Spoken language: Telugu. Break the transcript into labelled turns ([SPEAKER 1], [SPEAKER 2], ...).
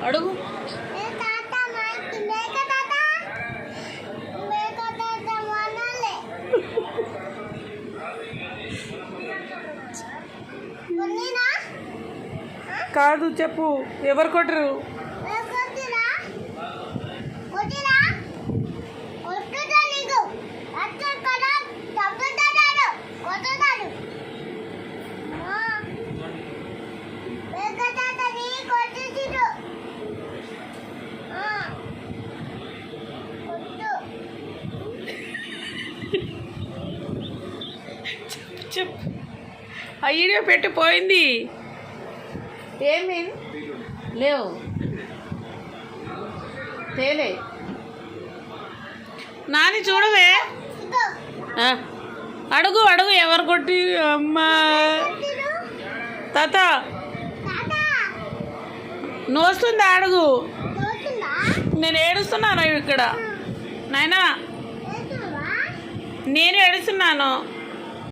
[SPEAKER 1] అడుగు. కాదు చెప్పు, ఎవరు కొట్టరు? చెప్పు. ఆ వీడియో పెట్టి పోయింది. ఏమి లేవు తేలే. నాని చూడవే. అడుగు అడుగు, ఎవరు కొట్టి? అమ్మా తాత నువ్వు వస్తుందా? అడుగు. నేను ఏడుస్తున్నాను ఇక్కడ నాయనా, నేను ఏడుస్తున్నాను.